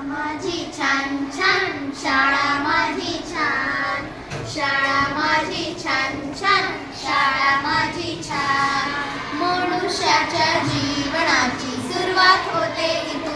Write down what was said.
माझी छान छान शाळा, माझी छान शाळा, माझी छान छान शाळा, माझी छान. मनुष्याच्या जीवनाची सुरुवात होते इथे.